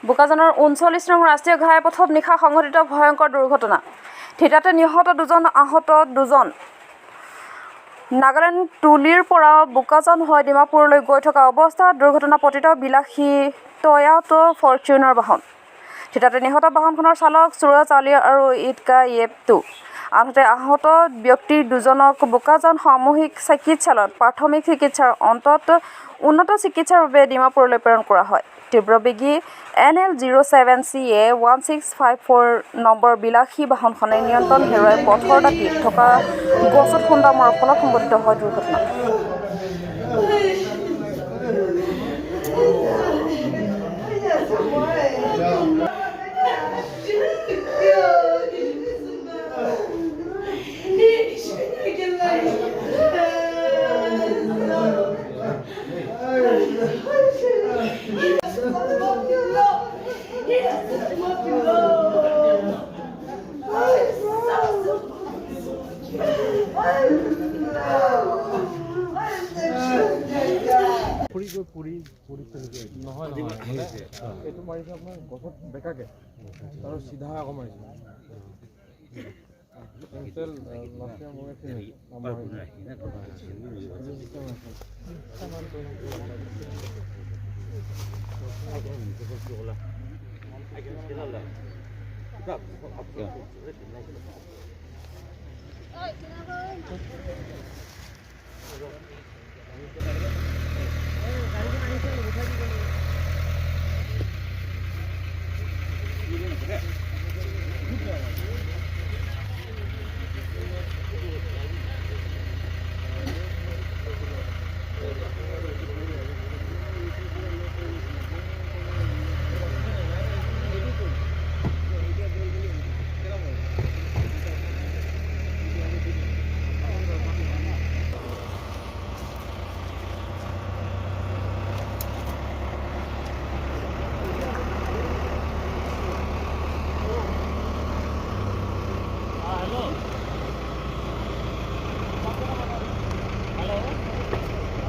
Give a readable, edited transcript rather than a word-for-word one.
বোকাজানৰ 39 নং ৰাষ্ট্ৰীয় ঘাইপথত নিশা সংঘটিত ভয়ংকৰ দুৰ্ঘটনা। থিতাতে নিহত 2জন, আহত 2জন। নাগালেণ্ড তুলিৰ পৰা বোকাজান হৈ ডিমাপুৰলৈ গৈ থকা অৱস্থাত দুৰ্ঘটনাপতিত বিলাসী টয়োটা ফৰচুনাৰ বাহন। থিতাতে নিহত বাহনখনৰ চালক সুৰজ আলী আৰু ইটকা য়েপটু। আনহাতে আহত ব্যক্তি 2জনক বোকাজান সামূহিক চিকিৎসালয়ত প্ৰাথমিক চিকিৎসাৰ অন্তত উন্নত চিকিৎসাৰ বাবে ডিমাপুৰলৈ প্ৰেৰণ কৰা হয়। তীব্ৰবেগী NL07CA 1654 নম্বৰ বিলাসী বাহনখনে নিয়ন্ত্ৰণ হেৰুৱাই পথৰ দাঁতিত থকা গছত খুন্দা মৰাৰ ফলত সংঘটিত হয় দুৰ্ঘটনা। নহয় এইটো মাৰিছে আপোনাৰ গছত বেকাকে আৰু চিধা আকৌ মাৰিছে।